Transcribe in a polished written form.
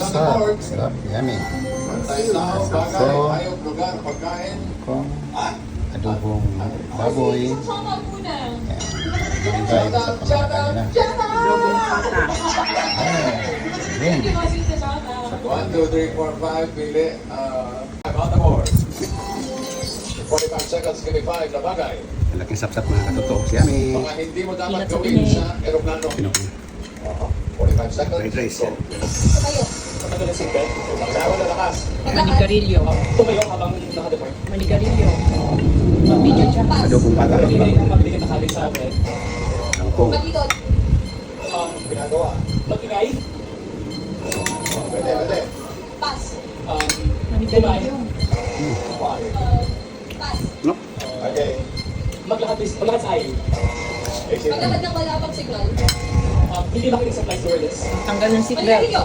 Sarap. Sarap. Yummy. Kung adobong baboy. Yan. Ibang iba sa pamakain nila. Lobong pata. Yan. 1, 2, 3, 4, 5, pili. On the board. 45 seconds, give me 5 na bagay. Malaking sapsap mga katoto. Yummy. Mga hindi mo dapat gawin sa aeroplano. 45 seconds. Fried rice yan. Patagal ang seatbelt. Sawa na lakas. Manigarilyo. Tumayo habang nakadeport. Manigarilyo. Video chat. Adobong pata. Mabili ka nakalit sa akin. Langkong. Ginagawa. Mag-ingay. Pwede, pwede. Manigarilyo. No? Okay. Maglakad sa aisle. Exit. Maglakad ng malabang signal. Hindi makinig sa flight stewardess. Tanggal ng seatbelt. Manigarilyo.